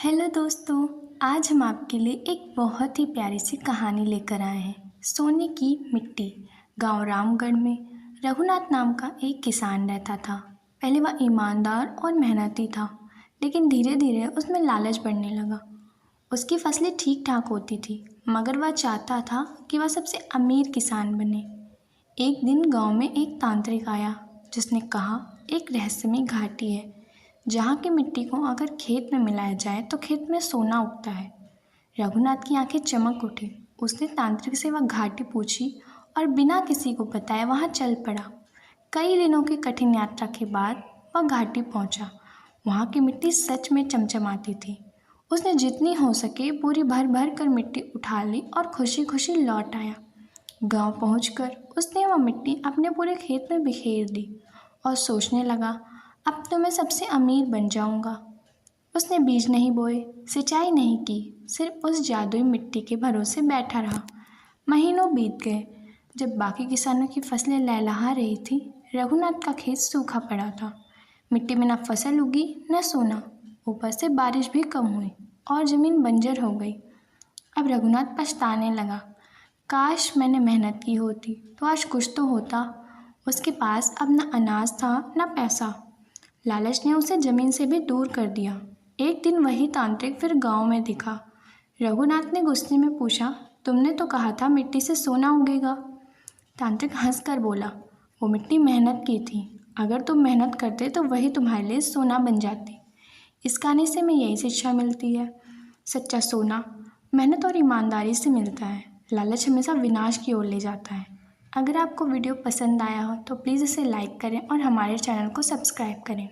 Hello दोस्तों। आज हम आपके लिए एक बहुत ही प्यारी सी कहानी लेकर आए हैं। सोने की मिट्टी। गांव रामगढ़ में रघुनाथ नाम का एक किसान रहता था। पहले वह ईमानदार और मेहनती था, लेकिन धीरे धीरे उसमें लालच बढ़ने लगा। उसकी फसलें ठीक ठाक होती थी, मगर वह चाहता था कि वह सबसे अमीर किसान बने। एक दिन गांव में एक तांत्रिक आया, जिसने कहा एक रहस्यमय घाटी है जहाँ की मिट्टी को अगर खेत में मिलाया जाए तो खेत में सोना उगता है। रघुनाथ की आंखें चमक उठी। उसने तांत्रिक से वह घाटी पूछी और बिना किसी को बताए वहाँ चल पड़ा। कई दिनों की कठिन यात्रा के बाद वह घाटी पहुँचा। वहाँ की मिट्टी सच में चमचमाती थी। उसने जितनी हो सके पूरी भर भर कर मिट्टी उठा ली और खुशी खुशी लौट आया। गांव पहुंचकर उसने वह मिट्टी अपने पूरे खेत में बिखेर दी और सोचने लगा, अब तो मैं सबसे अमीर बन जाऊंगा। उसने बीज नहीं बोए, सिंचाई नहीं की, सिर्फ उस जादुई मिट्टी के भरोसे बैठा रहा। महीनों बीत गए। जब बाकी किसानों की फसलें लहलहा रही थी, रघुनाथ का खेत सूखा पड़ा था। मिट्टी में न फसल उगी न सोना। ऊपर से बारिश भी कम हुई और ज़मीन बंजर हो गई। अब रघुनाथ पछताने लगा। काश मैंने मेहनत की होती तो आज कुछ तो होता। उसके पास अब न अनाज था न पैसा। लालच ने उसे जमीन से भी दूर कर दिया। एक दिन वही तांत्रिक फिर गांव में दिखा। रघुनाथ ने गुस्से में पूछा, तुमने तो कहा था मिट्टी से सोना उगेगा। तांत्रिक हंसकर बोला, वो मिट्टी मेहनत की थी। अगर तुम मेहनत करते तो वही तुम्हारे लिए सोना बन जाती। इस कहानी से हमें यही शिक्षा मिलती है, सच्चा सोना मेहनत और ईमानदारी से मिलता है। लालच हमेशा विनाश की ओर ले जाता है। अगर आपको वीडियो पसंद आया हो तो प्लीज़ इसे लाइक करें और हमारे चैनल को सब्सक्राइब करें।